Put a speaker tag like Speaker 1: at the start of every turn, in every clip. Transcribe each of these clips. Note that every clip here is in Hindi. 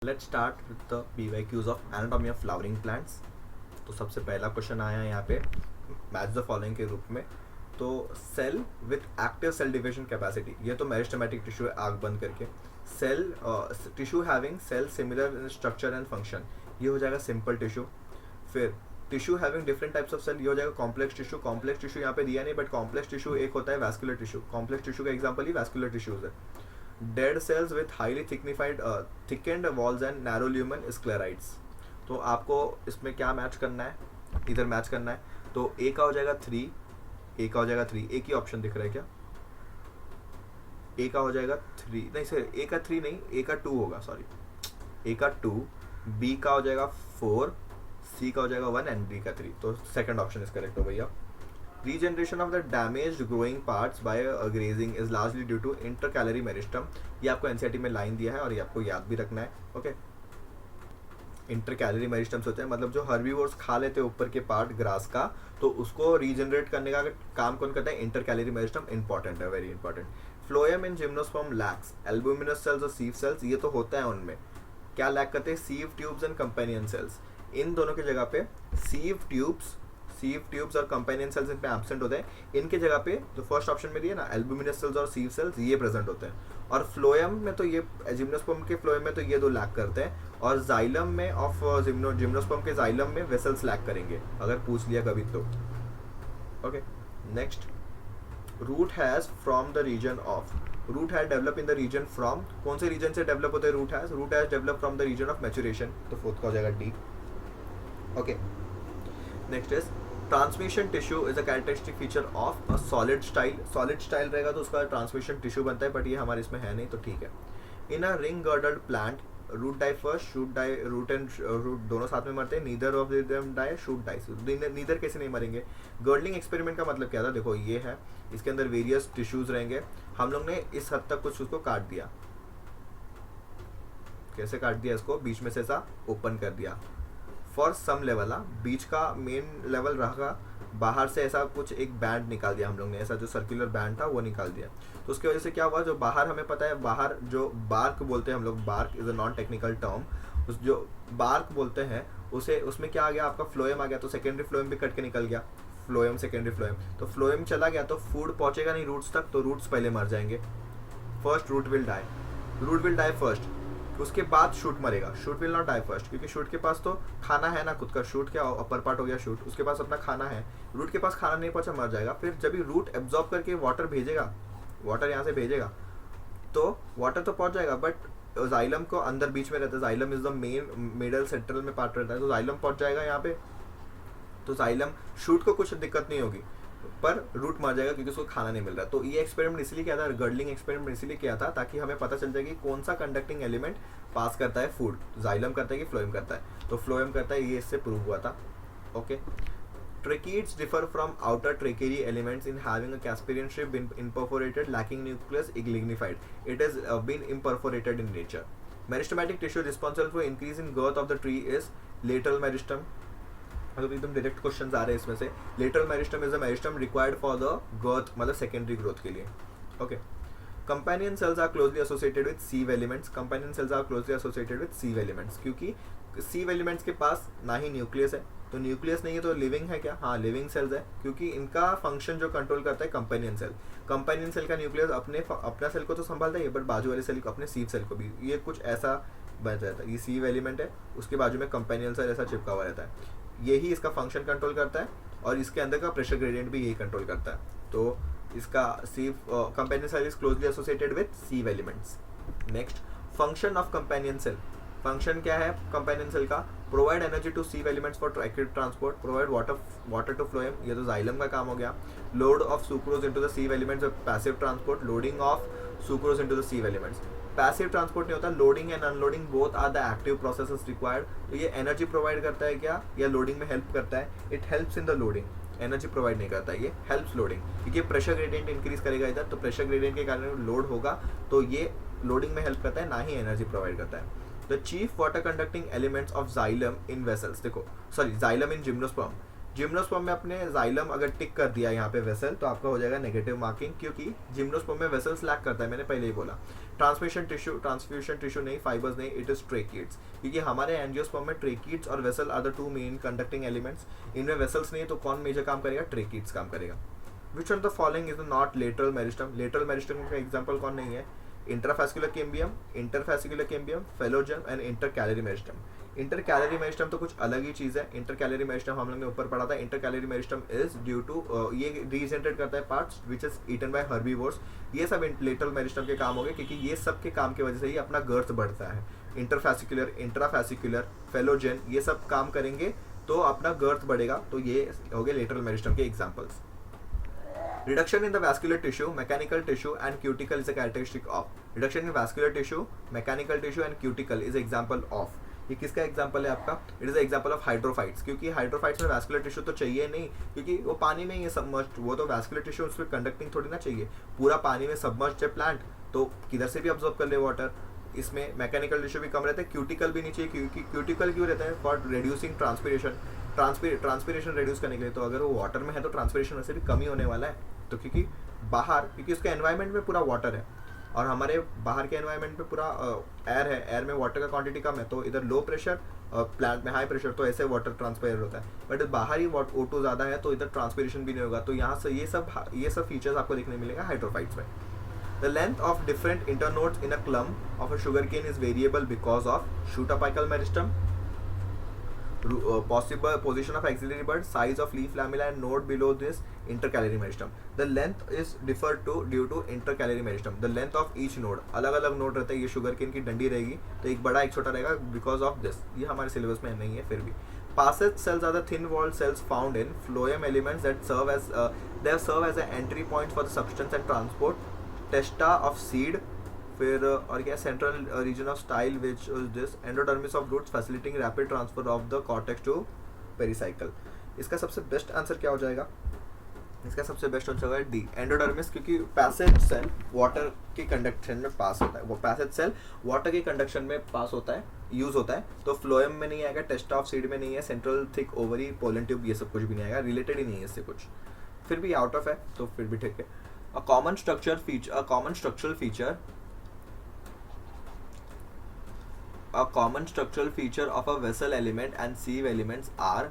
Speaker 1: Let's start with the PYQs of anatomy of flowering plants. तो सबसे पहला क्वेश्चन आया है यहाँ पे मैच द फॉलोइंग के रूप में। तो cell with active cell division capacity, ये तो मेरिस्टेमेटिक टिश्यू है आग बंद करके। Cell tissue having cell similar in structure and function, ये हो जाएगा सिंपल टिश्यू। फिर tissue having different types of cell, ये हो जाएगा कॉम्प्लेक्स टिश्यू। कॉम्प्लेक्स टिश्यू यहाँ पे दिया नहीं, बट कॉम्प्लेक्स टिश्यू एक होता है वैस्कुलर टिश्यू। कॉम्प्लेक्स टिश्यू का एग्जाम्पल ही वैस्कुलर टिश्यूज है। Dead cells with highly thickenified thickened walls and narrow lumen sclereids. तो आपको इसमें क्या मैच करना है, इधर मैच करना है। तो ए का हो जाएगा 3, ए का हो जाएगा 3, एक ही ऑप्शन दिख रहा है क्या? ए का हो जाएगा 3, नहीं सर ए का 3 नहीं, ए का 2 होगा, सॉरी ए का 2, बी का हो जाएगा 4, सी का हो जाएगा 1 एंड डी का 3। तो सेकंड ऑप्शन इज करेक्ट हो भैया। Regeneration of the damaged growing parts by grazing is largely due to intercalary meristem। ये आपको एनसीईआरटी में लाइन दिया है और ये आपको याद भी रखना है। ओके, इंटरकैलरी मेरिस्टम्स होते हैं, मतलब जो हर्बीवोर्स खा लेते हैं ऊपर के पार्ट ग्रास का, तो उसको रीजनरेट करने का काम कौन करता है? Intercalary meristem. इंपॉर्टेंट है, very important. Phloem in gymnosperm lacks albuminous cells और सीव सेल्स, ये तो होता है उनमें। क्या लैक करते हैं? Sieve tubes and companion cells. इन दोनों की जगह पे सीव ट्यूब्स और कंपेनियन सेल्स इनमें एब्सेंट होते हैं। इनके जगह पे जो फर्स्ट ऑप्शन में दिया ना, एल्बुमिनस सेल्स और सीव सेल्स, ये प्रेजेंट होते हैं। और फ्लोएम में तो ये जिम्नोस्पर्म के फ्लोएम में तो ये दो लैक करते हैं, और जाइलम में ऑफ जिम्नोस्पर्म के जाइलम में वेसल्स लैक करेंगे, अगर पूछ लिया कभी तो। Okay, next, root hairs from the region of, root hairs develop in the region from, कौन से रीजन से डेवलप होते हैं root hairs develop from the region of maturation. तो फोर्थ का हो जाएगा D. Okay, next is transmission tissue is a characteristic feature of a solid style. Solid style रहेगा तो उसका ट्रांसमिशन टिश्यू बनता है, बट ये हमारे इसमें है नहीं, तो ठीक है। In a ring girdled plant root die first, root and root दोनों साथ में मरते हैं। Neither of them die, shoot dies. Neither कैसे नहीं मरेंगे? गर्डलिंग एक्सपेरिमेंट का मतलब क्या था? देखो ये है, इसके अंदर वेरियस टिश्यूज रहेंगे, हम लोग ने इस हद तक कुछ उसको काट दिया। कैसे काट दिया? इसको बीच में से ऐसा ओपन कर दिया फॉर सम लेवल। बीच का मेन लेवल रहा, बाहर से ऐसा कुछ एक बैंड निकाल दिया हम लोग ने, ऐसा जो सर्कुलर बैंड था वो निकाल दिया। तो उसकी वजह से क्या हुआ, जो बाहर हमें पता है, बाहर जो बार्क बोलते हैं हम लोग, bark is a non technical term, उस जो बार्क बोलते हैं उसे, उसमें क्या आ गया आपका? फ्लोएम आ गया। तो सेकेंडरी फ्लोएम भी कट के निकल गया, फ्लोएम सेकेंडरी फ्लोएम। तो फ्लोएम चला गया तो फूड पहुंचेगा नहीं रूट्स तक, तो रूट्स पहले मर जाएंगे। First root will die first, उसके बाद शूट मरेगा। Shoot will not die first, क्योंकि शूट के पास तो खाना है ना खुद का। शूट क्या अपर पार्ट हो गया, शूट उसके पास अपना खाना है। रूट के पास खाना नहीं पहुंचा, मर जाएगा। फिर जब भी रूट एब्जॉर्ब करके वाटर भेजेगा, वाटर यहाँ से भेजेगा, तो वाटर तो पहुंच जाएगा, बट जाइलम को अंदर बीच में रहता है। Xylem is the main middle central में पार्ट रहता है, तो जाइलम पहुंच जाएगा यहाँ पे। तो जाइलम, शूट को कुछ दिक्कत नहीं होगी, पर रूट मर जाएगा क्योंकि उसको खाना नहीं मिल रहा। तो ये एक्सपेरिमेंट इसलिए किया था, गर्डलिंग एक्सपेरिमेंट इसलिए किया था, ताकि हमें पता चल जाए कि कौन सा कंडक्टिंग एलिमेंट पास करता है फूड, जाइलम करता है कि फ्लोएम करता है। तो फ्लोएम करता है, ये इससे प्रूव हुआ था। Okay, tracheids differ from outer tracheary elements in having a Casparian strip imperforated lacking nucleus lignified. It is been imperforated in nature. Meristematic tissue responsible for increase in growth of the tree is lateral meristem. मतलब एकदम डायरेक्ट क्वेश्चंस आ रहे हैं इसमें से। Lateral meristem is a meristem required for the growth, मतलब सेकेंडरी ग्रोथ के लिए। Okay, companion cells are closely associated with sieve elements. Companion cells are closely associated with sieve elements, क्योंकि सीव एलिमेंट्स के पास ना ही न्यूक्लियस है। तो न्यूक्लियस नहीं है तो लिविंग है क्या? हाँ, लिविंग सेल्स है, क्योंकि इनका फंक्शन जो कंट्रोल करता है कंपेनियन सेल। कंपेनियन सेल का न्यूक्लियस अपना सेल को तो संभालता है, बट बाजू वाले सेल को, अपने सीव सेल को भी। ये कुछ ऐसा बन जाता है, ये सीव एलिमेंट है, उसके बाजू में कंपेनियन सेल ऐसा चिपका हुआ रहता है। यही इसका फंक्शन कंट्रोल करता है, और इसके अंदर का प्रेशर ग्रेडियंट भी यही कंट्रोल करता है। तो इसका sieve companion cell is closely associated with sieve elements. Next, function of companion cell. Function क्या है कंपेनियन सेल का? Provide energy to sieve elements for tracted transport, provide water to phloem, ये तो जाइलम का काम हो गया। Load of sucrose into the sieve elements, passive transport, loading of sucrose into the sieve elements. Passive transport नहीं होता, loading and unloading both are the active processes required. तो ये एनर्जी प्रोवाइड करता है क्या, या लोडिंग में हेल्प करता है? It helps in the loading, energy provide नहीं करता है, ये हेल्प्स लोडिंग, क्योंकि प्रेशर ग्रेडियंट इंक्रीज करेगा इधर, तो प्रेशर ग्रेडियंट के कारण लोड होगा, तो ये लोडिंग में हेल्प करता है, ना ही एनर्जी प्रोवाइड करता है। The chief water conducting elements of xylem in vessels, देखो sorry xylem in gymnosperm, gymnosperm में अपने जाइलम अगर टिक कर दिया यहाँ पे वेसल, तो आपका हो जाएगा नेगेटिव मार्किंग, क्योंकि जिम्नोस्पर्म में वेसल्स लैक करता है, मैंने पहले ही बोला। ट्रांसफ्यूशन टिश्यू नहीं, फाइबर्स नहीं, इट इज ट्रेकिड्स, क्योंकि हमारे एंजियोस्पर्म में ट्रेकिड्स और vessel are the two main conducting elements. इनमें वेसल्स नहीं है तो कौन मेजर काम करेगा? ट्रेकिड्स काम करेगा। Which of the following is not lateral meristem? Lateral meristem का एग्जांपल कौन नहीं है? Intrafascicular cambium, interfascicular cambium, phellogen and intercalary meristem. Intercalary meristem तो कुछ अलग ही चीज़ है। इंटरकैलरी मेरिस्टम हम लोग ने ऊपर पढ़ा था। Intercalary meristem is due to ये रीजेनरेट करता है parts which is eaten by herbivores. ये सब लेटरल मेरिस्टम के काम हो गए, क्योंकि ये सब के काम की वजह से ही अपना गर्थ बढ़ता है। इंटरफैसिकुलर, इंट्राफैसिकुलर, फेलोजन, ये सब काम करेंगे तो अपना गर्थ बढ़ेगा। तो ये हो गए लेटरल मेरिस्टम के examples. Reduction in the vascular tissue, mechanical tissue and cuticle is a characteristic of. Reduction in vascular tissue, mechanical tissue and cuticle is example of. ये किसका एग्जाम्पल है आपका? It is example of hydrophytes, क्योंकि हाइड्रोफाइट्स में वैस्कुलर टिश्यू तो चाहिए नहीं, क्योंकि वो पानी में ही है सबमर्ज्ड। वो तो वैस्कुलर टिश्यू उसमें कंडक्टिंग थोड़ी ना चाहिए, पूरा पानी में सबमर्ज्ड है प्लांट, तो किधर से भी ऑब्जॉर्व कर ले वाटर। इसमें मैकेनिकल टिश्यू भी कम रहता है, क्यूटिकल भी नहीं चाहिए, क्योंकि क्यूटिकल क्यों रहता है? For reducing transpiration, transpiration reduce करने के लिए। तो अगर वो वाटर में है तो ट्रांसपिरेशन वैसे भी कम ही होने वाला है। तो क्योंकि बाहर, क्योंकि उसके एनवायरनमेंट में पूरा वाटर है और हमारे बाहर के एनवायरनमेंट में पूरा एयर है, एयर में वाटर का क्वांटिटी कम है, तो इधर लो प्रेशर और प्लांट में हाई प्रेशर, तो ऐसे वाटर ट्रांसपेयर होता है। बट बाहर ही O2 ज़्यादा है तो इधर ट्रांसपिरेशन भी नहीं होगा। तो यहाँ से ये सब फीचर्स आपको देखने मिलेगा हाइड्रोफाइट्स में। The length of different internodes in a clump of a sugarcane is variable because of shoot apical meristem, possible position of axillary bud, size of leaf lamella and node below this, intercalary meristem. The length is differed to due to intercalary meristem. The length of each node, अलग अलग नोड रहता है। ये शुगर केन की डंडी रहेगी तो एक बड़ा एक छोटा रहेगा because of this। ये हमारे सिलेबस में नहीं है फिर भी। Passage cells are the thin walled cells found in phloem elements that serve as an entry point for the substance and transport. Testa of seed, फिर और क्या central region of style which is this endodermis of roots facilitating rapid transfer of the cortex to pericycle. इसका सबसे बेस्ट आंसर क्या हो जाएगा? इसका सबसे बेस्ट आंसर होगा डी, एंडोडर्मिस, क्योंकि पैसेज सेल वाटर की कंडक्शन में पास होता है। वो पैसेज सेल वाटर की कंडक्शन में पास होता है, यूज होता है। तो फ्लोएम में नहीं आएगा, टेस्टा ऑफ सीड में नहीं है, central thick ovary, pollen tube, ये सब कुछ भी नहीं आएगा, रिलेटेड ही नहीं है इससे कुछ। फिर भी आउट ऑफ है तो फिर भी ठीक है। A common structural feature of a vessel element and sieve elements are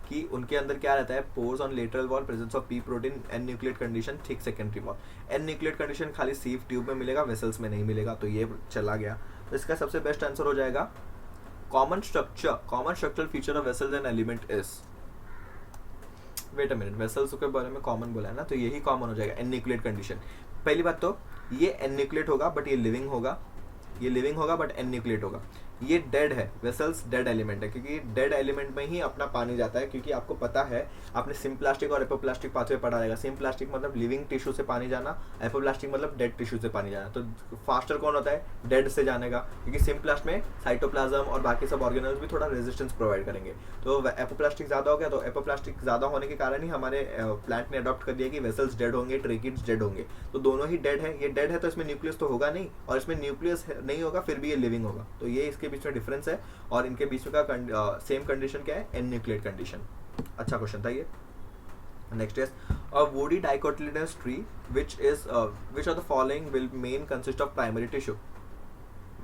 Speaker 1: कि उनके अंदर क्या रहता है? pores on lateral wall, presence of P protein, N nucleate condition, thick secondary wall। N nucleate condition खाली sieve ट्यूब में मिलेगा, vessels में नहीं मिलेगा, तो ये चला गया। तो इसका सबसे बेस्ट आंसर हो जाएगा common structural feature of vessels and element is, wait a minute, vessels के बारे में कॉमन बोला है ना, तो यही कॉमन हो जाएगा, एन्यूक्लिएट कंडीशन। पहली बात तो ये एन्यूक्लिएट होगा बट ये लिविंग होगा बट एन्यूक्लिएट होगा। ये डेड है, वेसल्स डेड एलिमेंट है, क्योंकि डेड एलिमेंट में ही अपना पानी जाता है। क्योंकि आपको पता है, आपने सिम्प्लास्टिक और एपोप्लास्टिक पाथवे पढ़ा रहेगा। सिम्प्लास्टिक मतलब लिविंग टिश्यू से पानी जाना, एपोप्लास्टिक मतलब डेड टिश्यू से पानी जाना। तो फास्टर कौन होता है? डेड से जाने का, क्योंकि सिम्प्लास्ट में साइटोप्लाज्म और बाकी सब ऑर्गेनल्स भी थोड़ा रेजिस्टेंस प्रोवाइड करेंगे। तो एपोप्लास्टिक ज़्यादा हो गया, तो एपोप्लास्टिक ज़्यादा होने के कारण ही हमारे प्लांट ने अडॉप्ट कर दिया कि वेसल्स डेड होंगे, ट्रेकिड्स डेड होंगे। तो दोनों ही डेड है। ये डेड है तो इसमें न्यूक्लियस तो होगा नहीं, और इसमें न्यूक्लियस नहीं होगा फिर भी ये लिविंग होगा। तो ये इसके बीच में डिफरेंस है, और इनके बीच में का सेम कंडीशन क्या है? एन्यूक्लिएट कंडीशन। अच्छा क्वेश्चन था ये। Next is a woody dicotyledonous tree which of the following will main consist of primary tissue?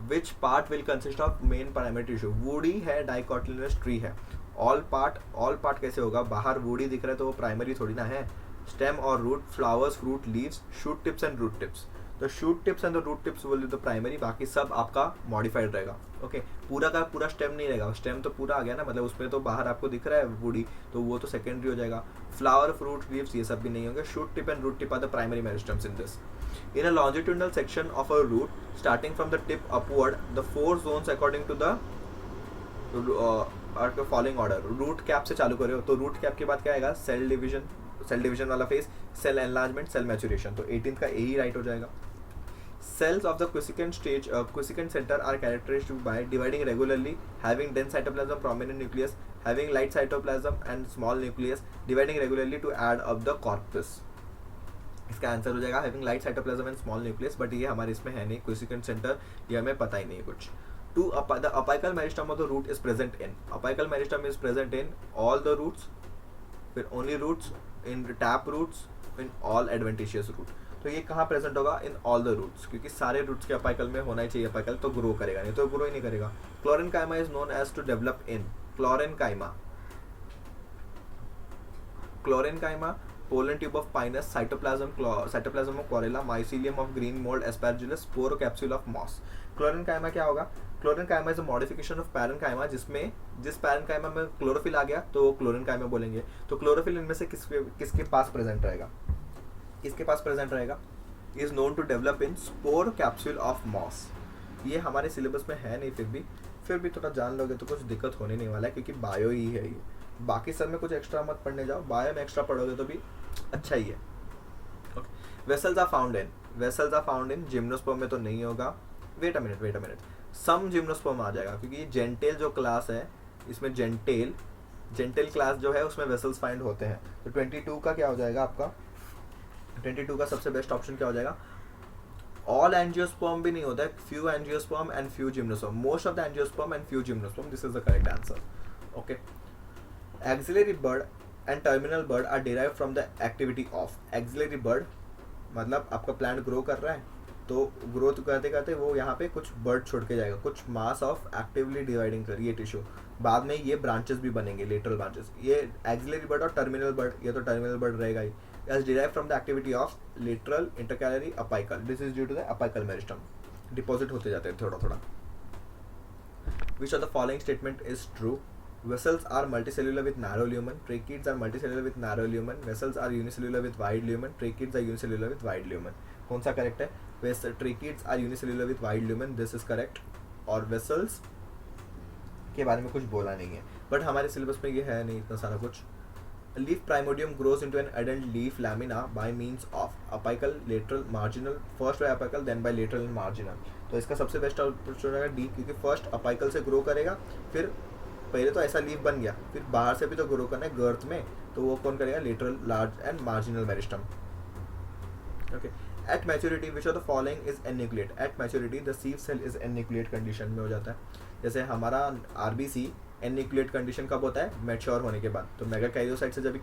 Speaker 1: Which part will consist of main primary tissue? Woody है, डाइकोटिलिडनस ट्री है। ऑल पार्ट कैसे होगा? बाहर वुडी दिख रहा है तो वो प्राइमरी थोड़ी ना है। स्टेम और root, flowers, fruit, leaves, shoot tips and root tips. तो shoot tips and root tips will be the primary, बाकी सब आपका मॉडिफाइड रहेगा। ओके, पूरा का पूरा स्टेम नहीं रहेगा। स्टेम तो पूरा आ गया ना, मतलब उसमें तो बाहर आपको दिख रहा है वुडी, तो वो तो सेकेंडरी हो जाएगा। फ्लावर, फ्रूट, लीव्स ये सब भी नहीं होंगे। Shoot tip and root tip are the primary meristems in this. In a longitudinal section of a root, starting from the tip upward, the 4 zones according to the following order. Root cap से चालू करे हो तो रूट कैप के बाद क्या आएगा? सेल डिवीजन वाला phase, cell enlargement, cell maturation. तो 18 का ए ही राइट हो जाएगा। Cells of the quiescent center are characterized by dividing regularly, having dense cytoplasm, prominent nucleus, having light cytoplasm and small nucleus, dividing regularly to add up the corpus। इसका आंसर हो जाएगा having light cytoplasm and small nucleus, but ये हमारे इसमें है नहीं। quiescent center ये हमें पता ही नहीं कुछ। The apical meristem of the root is present in all the roots फिर only roots, in tap roots, in all adventitious root. तो ये कहाँ प्रेजेंट होगा? इन ऑल द रूट्स, क्योंकि सारे रूट्स के अपाइकल में होना ही चाहिए अपाइकल, तो ग्रो करेगा, नहीं तो ग्रो ही नहीं करेगा। Collenchyma is known as to develop in collenchyma, collenchyma, pollen tube of pinus, cytoplasm of chlorella, mycelium of green mold aspergillus, sporocapsule of moss। Chlorenchyma क्या होगा? Chlorenchyma is a modification of parenchyma, जिसमें जिस पैरेनकाइमा में क्लोरोफिल आ गया तो वो क्लोरेनकाइमा बोलेंगे। तो क्लोरोफिल इनमें से किसके पास प्रेजेंट रहेगा? किसके पास प्रेजेंट रहेगा? Is known to develop in spore capsule of moss. ये हमारे सिलेबस में है नहीं, फिर भी थोड़ा जान लोगे तो कुछ दिक्कत होने नहीं वाला है, क्योंकि बायो ही है ये। बाकी सब में कुछ एक्स्ट्रा मत पढ़ने जाओ, बायो में एक्स्ट्रा पढ़ोगे तो भी अच्छा ही है। Vessels are found in gymnosperm में तो नहीं होगा। Wait a minute, some gymnosperm आ जाएगा, क्योंकि ये जेंटेल जो क्लास है, इसमें जेंटेल क्लास जो है उसमें वेसल्स फाइंड होते हैं। तो 22 का क्या हो जाएगा आपका? 22 का सबसे बेस्ट ऑप्शन क्या हो जाएगा? ऑल एंजियोस्पर्म भी नहीं होता है, few angiosperm and few gymnosperm, most of the angiosperm and few gymnosperm, this is the correct answer. Okay, axillary bud and terminal bud are derive from the activity of. Axillary bud मतलब आपका प्लांट ग्रो कर रहा है, तो ग्रोथ करते करते वो यहाँ पे कुछ बर्ड छोड़ के जाएगा, कुछ मास ऑफ एक्टिवली डिवाइडिंग कर ये टिश्यू, बाद में ये ब्रांचेस भी बनेंगे, लेटरल ब्रांचेस। ये एक्सिलरी बर्ड और टर्मिनल बर्ड, ये तो टर्मिनल बर्ड रहेगा ही, as derived from the activity of lateral intercalary apical, this is due to the apical meristem, deposit होते जाते हैं थोड़ा थोड़ा। Which of the following statement is true? Vessels are multicellular with narrow lumen, tracheids are multicellular with narrow lumen, vessels are unicellular with wide lumen, tracheids are unicellular with wide lumen। कौन सा करेक्ट है? Tracheids are unicellular with wide lumen, this is correct। और vessels के बारे में कुछ बोला नहीं है, बट हमारे सिलेबस में ये है नहीं इतना सारा कुछ। Leaf primordium grows into an adult leaf lamina by means of apical, lateral, marginal, first by apical then by lateral and marginal। तो इसका सबसे बेस्ट ऑप्शन रहेगा डी, क्योंकि फर्स्ट अपाइकल से ग्रो करेगा, फिर पहले तो ऐसा लीफ बन गया, फिर बाहर से भी तो ग्रो करना है गर्थ में, तो वो कौन करेगा? Lateral, large and marginal meristem. Okay, at maturity which of the following is anucleate? At maturity the sieve cell is anucleate condition में हो जाता है। जैसे हमारा आरबीसी एन्यूक्लिएट कंडीशन कब होता है? मैच्योर होने के बाद। तो मेगा कैरियोसाइट से जब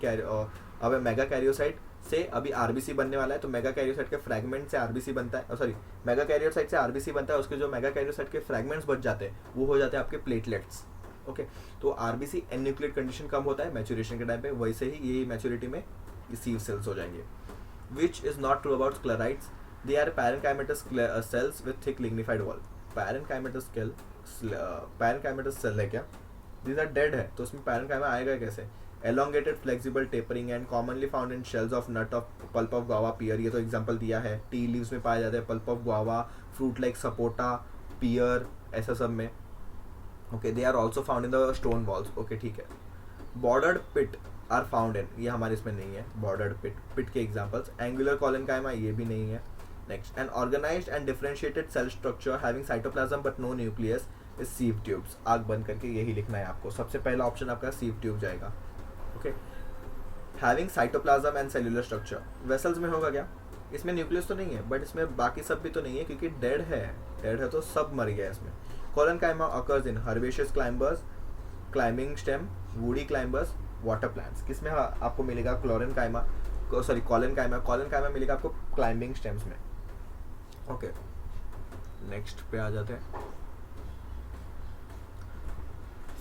Speaker 1: अब मेगा कैरियोसाइट से अभी आरबीसी बनने वाला है, तो मेगा कैरियोसाइट के फ्रैगमेंट से आरबीसी बनता है, सॉरी मेगा कैरियोसाइट से आरबीसी बनता है, उसके जो मेगा कैरियोसाइट के फ्रैगमेंट्स बच जाते हैं वो हो जाते हैं आपके प्लेटलेट्स। ओके, तो आरबीसी एन्यूक्लिएट कंडीशन कब होता है? मैच्योरेशन के टाइम पे। वैसे ही ये मैच्योरिटी में सीव सेल्स हो जाएंगे। Which is not true about sclereids? They are parenchymatous cells with thick lignified wall. Parenchymatous cell है क्या? These are dead है, तो उसमें पैरेनकाइमा आएगा कैसे? Elongated, flexible, tapering and commonly found in shells of nut of pulp of guava, pear, ये तो एग्जांपल दिया है। टी लीव्स में पाया जाता है, pulp of guava, fruit like sapota, pear, ऐसा सब में। Okay, they are also found in the stone walls. Okay, ठीक है। Bordered pit are found in, ये हमारे इसमें नहीं है। बॉर्डर्ड पिट के एग्जाम्पल्स। एंगुलर कॉलनकाइमा, ये भी नहीं है। Next, an organised and differentiated cell structure having cytoplasm but no nucleus is sieve tubes. आग बंद करके यही लिखना है आपको। सबसे पहला ऑप्शन आपका सीव ट्यूब जाएगा। Okay, having cytoplasm and cellular structure, vessels में होगा क्या? इसमें न्यूक्लियस तो नहीं है, बट इसमें बाकी सब भी तो नहीं है, क्योंकि डेड है तो सब मर गया इसमें। Collenchyma occurs in herbaceous climbers, climbing stem, woody climbers, water plants. किसमें आपको मिलेगा? कॉलनकाइमा मिलेगा आपको क्लाइंबिंग स्टेम्स में। ओके, नेक्स्ट पे आ जाते हैं।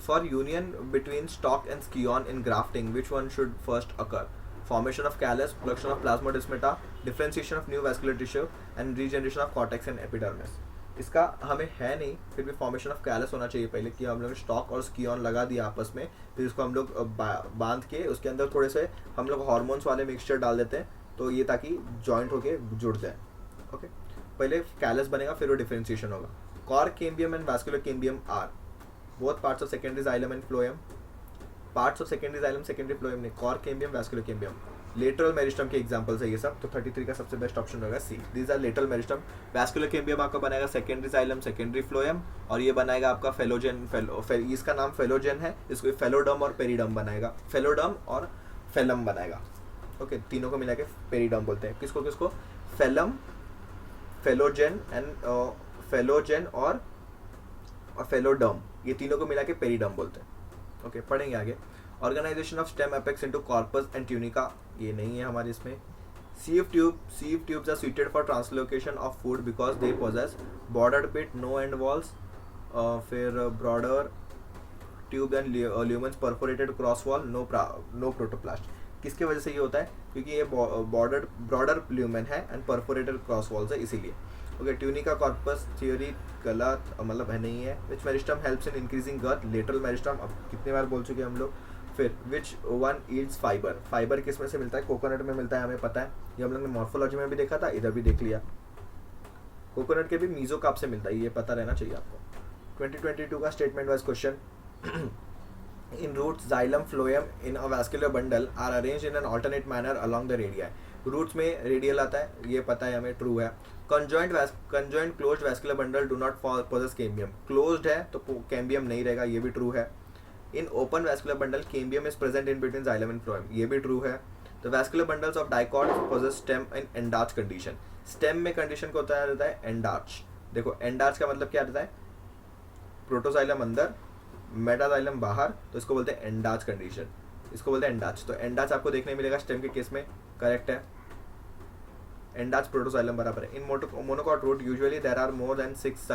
Speaker 1: For union between stalk and scion in grafting, which one should first occur? Formation of callus, production of plasmodesmata, differentiation of new vascular tissue and regeneration of cortex and epidermis। इसका हमें है नहीं, फिर भी फॉर्मेशन ऑफ कैलस होना चाहिए पहले, कि हम लोग स्टॉक और स्कियन लगा दिया आपस में, फिर इसको हम लोग बांध के उसके अंदर थोड़े से हम लोग हार्मोन्स वाले मिक्सचर डाल देते हैं, तो ये ताकि जॉइंट होके जुड़ जाए। ओके, पहले कैलस बनेगा, फिर वो डिफरेंशिएशन होगा। Cork cambium and vascular cambium are both parts of secondary xylem and phloem, parts of secondary xylem, secondary phloem नहीं, cork cambium, vascular cambium, lateral meristem के एग्जांपल्स है ये सब। तो 33 का सबसे बेस्ट ऑप्शन होगा सी, these are lateral meristem। vascular cambium आपका बनाएगा secondary xylem, secondary phloem, और ये बनाएगा आपका फेलोजेन, इसका नाम फेलोजेन है, इसको फेलोडर्म और पेरिडर्म बनाएगा, फेलोडर्म और फेलम बनाएगा। ओके, तीनों को मिला के पेरिडर्म बोलते हैं। किसको किसको? फेलम, फेलोजेन और फेलोडर्म, ये तीनों को मिला के पेरिडर्म बोलते हैं। ओके, पढ़ेंगे आगे। Organisation of stem apex into corpus and tunica, ये नहीं है हमारे इसमें. Sieve tubes are suited for translocation of food because they possess bordered pit, no end walls. फिर broader tube and lumens perforated cross wall, no protoplast. किसके वजह से ये होता है? क्योंकि ये ब्रॉडर ल्यूमेन है एंड परफोरेटेड क्रॉस वॉल्स है, इसीलिए. ओके, ट्यूनिका कॉर्पस थ्योरी गलत, मतलब है नहीं है. Which meristem helps in increasing girth? Lateral meristem, अब कितने बार बोल चुके हम लोग. फिर which one yields fibre? Fibre किस में से मिलता है? कोकोनट में मिलता है, हमें पता है. ये हम लोग ने मॉर्फोलॉजी में भी देखा था, इधर भी देख लिया. कोकोनट के भी मीजोकार्प से मिलता है, ये पता रहना चाहिए आपको. 2022 का statement wise question. In roots xylem phloem in a vascular bundle are arranged in an alternate manner along the radii. Roots में रेडियल आता है, ये पता है हमें, ट्रू है. Conjoint closed vascular bundle do not possess cambium. Closed है तो कैम्बियम नहीं रहेगा, ये भी ट्रू है. In open vascular bundle cambium is present in between xylem and phloem, ये भी ट्रू है. The vascular bundles of dicot possess stem in endarch condition. Stem में कंडीशन को होता रहता है एंडार्च. देखो एंडार्च का मतलब क्या रहता है? प्रोटोजाइलम अंदर, मेटाजाइलम बाहर, तो इसको बोलते हैं एंडार्च कंडीशन, इसको बोलते हैं एंडार्च. तो एंडार्च आपको देखने मिलेगा स्टेम के केस में, करेक्ट है. एंडार्च प्रोटोजाइलम बराबर है. In monocot root usually there are more than 6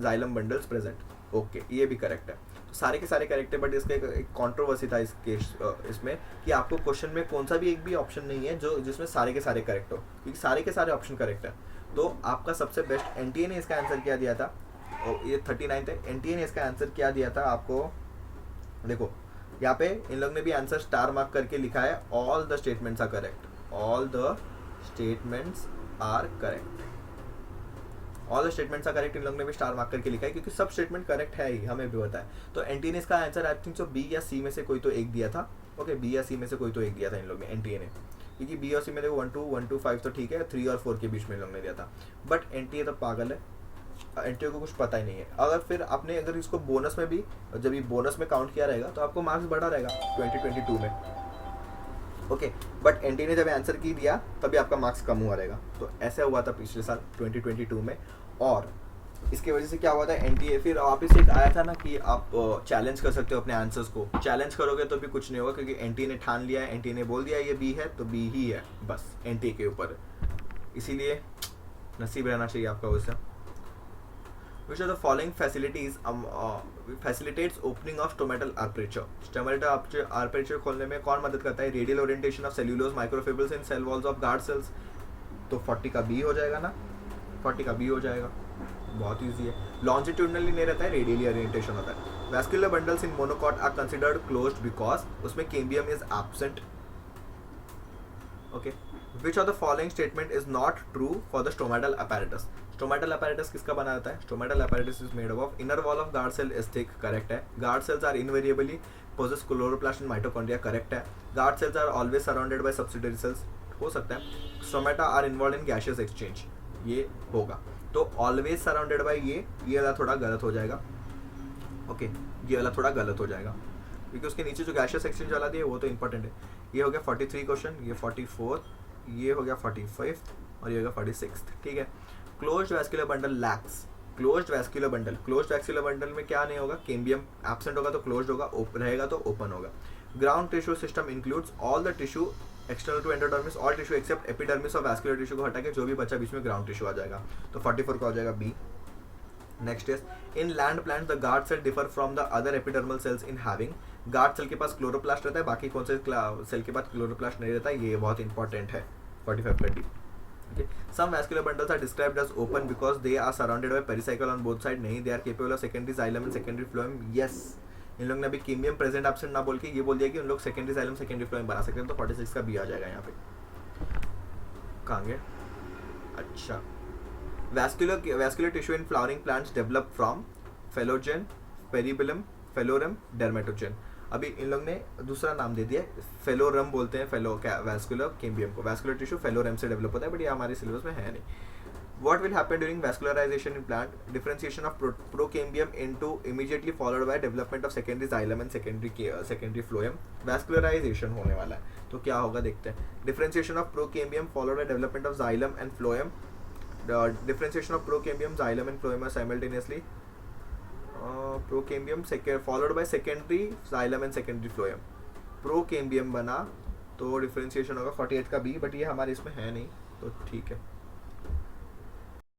Speaker 1: xylem bundles present. Okay, ये भी करेक्ट है. तो सारे के सारे करेक्ट है, बट इसका एक कंट्रोवर्सी था इस केस इसमें कि आपको क्वेश्चन में कौन सा भी एक भी ऑप्शन नहीं है जो जिसमें सारे के सारे करेक्ट हो, क्योंकि सारे के सारे ऑप्शन करेक्ट है. तो आपका सबसे बेस्ट एनटीए ने इसका आंसर क्या दिया था, और ये 39 है. एनटीए ने इसका आंसर क्या दिया था आपको, देखो यहाँ पे इन लोग ने भी आंसर स्टार मार्क करके लिखा है. All the statements are correct, all the statements are correct, all the statements are correct. इन लोग ने भी स्टार मार्क करके लिखा है क्योंकि सब स्टेटमेंट करेक्ट है ही, हमें भी पता है. तो एनटीए ने इसका answer I think so B या सी में से कोई तो एक दिया था. ओके, बी या सी में से कोई तो एक दिया था इन लोग ने, एनटीए ने, क्योंकि बी और सी में देखो 1 2 5 तो ठीक है, 3 और 4 के बीच में इन लोग ने दिया था. बट एनटीए तो पागल है, एनटीए को कुछ पता ही नहीं है. अगर इसको बोनस में भी, जब ये बोनस में काउंट किया रहेगा तो आपको मार्क्स बढ़ा रहेगा 2022 में. ओके, बट एनटीए ने जब आंसर की दिया तभी आपका मार्क्स कम हुआ रहेगा. तो ऐसा हुआ था पिछले साल 2022 में. और इसके वजह से क्या हुआ था, एनटीए फिर वापस एक आया था ना कि आप चैलेंज कर सकते हो अपने आंसर्स को. चैलेंज करोगे तो भी कुछ नहीं होगा, क्योंकि एनटीए ने ठान लिया है, एनटीए ने बोल दिया ये बी है तो बी ही है, बस एनटीए के ऊपर. इसीलिए नसीब रहना चाहिए आपका वैसे. Which of the following facilitates opening of stomatal aperture? Stomatal aperture खोलने में कौन मदद करता है? Radial orientation of cellulose microfibrils in cell walls of guard cells. तो 40 का बी हो जाएगा ना, 40 का बी हो जाएगा, बहुत ईजी है. लॉन्जिट्यूडनली नहीं रहता है, रेडियली ओरिएंटेशन होता है. Vascular bundles in monocot are considered closed because उसमें cambium is absent. Okay, which of the following statement is not true for the stomatal apparatus? Stomatal apparatus किसका बना रहता है? Stomatal apparatus is made of inner wall of guard cell is thick, correct है. Guard cells are invariably possess chloroplast and mitochondria, correct है. Guard cells are always surrounded by subsidiary cells, हो सकता है. Stomata are involved in gaseous exchange, ये होगा. तो ऑलवेज सराउंडेड बाय ये वाला थोड़ा गलत हो जाएगा. ओके, ये वाला थोड़ा गलत हो जाएगा क्योंकि उसके नीचे जो गैशियस एक्सचेंज वाला दिया वो तो इंपॉर्टेंट है. ये हो गया 43 क्वेश्चन, ये 44, ये हो गया 45 और ये हो गया 46. ठीक है. Closed vascular bundle lakhs. Closed vascular bundle में क्या नहीं होगा? कैम्बियम एब्सेंट होगा तो क्लोज्ड होगा, रहेगा तो ओपन होगा. Ground tissue system includes all the tissue external to endodermis, all tissue except epidermis और वैस्कुलर टिश्यू को हटा के जो भी बचा बीच में ग्राउंड टिश्यू आ जाएगा. तो 44 का हो जाएगा B. Next is in land plants the guard cell differ from the other epidermal cells in having. Guard cell के पास क्लोरोप्लास्ट रहता है, बाकी कौन से सेल के पास क्लोरोप्लास्ट नहीं रहता है, ये बहुत इंपॉर्टेंट है. 45 का D. Okay. Some vascular bundles are described as open because they are surrounded by pericycle on both sides. नहीं, they are capable of secondary xylem and secondary phloem. Yes, इन लोग ने अभी कैम्बियम प्रेजेंट एब्सेंट ना बोल के ये बोल दिया कि उन लोग सेकेंडरी जाइलम सेकेंडरी फ्लोएम बना सकते हैं. तो 46 का बी आ जाएगा यहाँ पे. कहाँ गए? अच्छा, vascular tissue in flowering plants develop from phellogen, periblem, plerome, dermatogen. अभी इन लोग ने दूसरा नाम दे दिया, फेलोरम बोलते हैं. वैस्कुलर कैम्बियम को वैस्कुलर टिश्यू फेलोरम से डेवलप होता है, बट ये हमारे सिलेबस में है नहीं. What will happen during vascularization in plant? Differentiation of procambium into immediately followed by development of secondary xylem and secondary phloem. Vascularization होने वाला है, तो क्या होगा देखते हैं. Differentiation of procambium followed by development of xylem and phloem. The differentiation of procambium, xylem and phloem are simultaneously procambium second followed by secondary xylem and secondary phloem. Procambium बना तो डिफरेंशिएशन होगा 48 का बी, बट ये हमारे इसमें है नहीं तो ठीक है.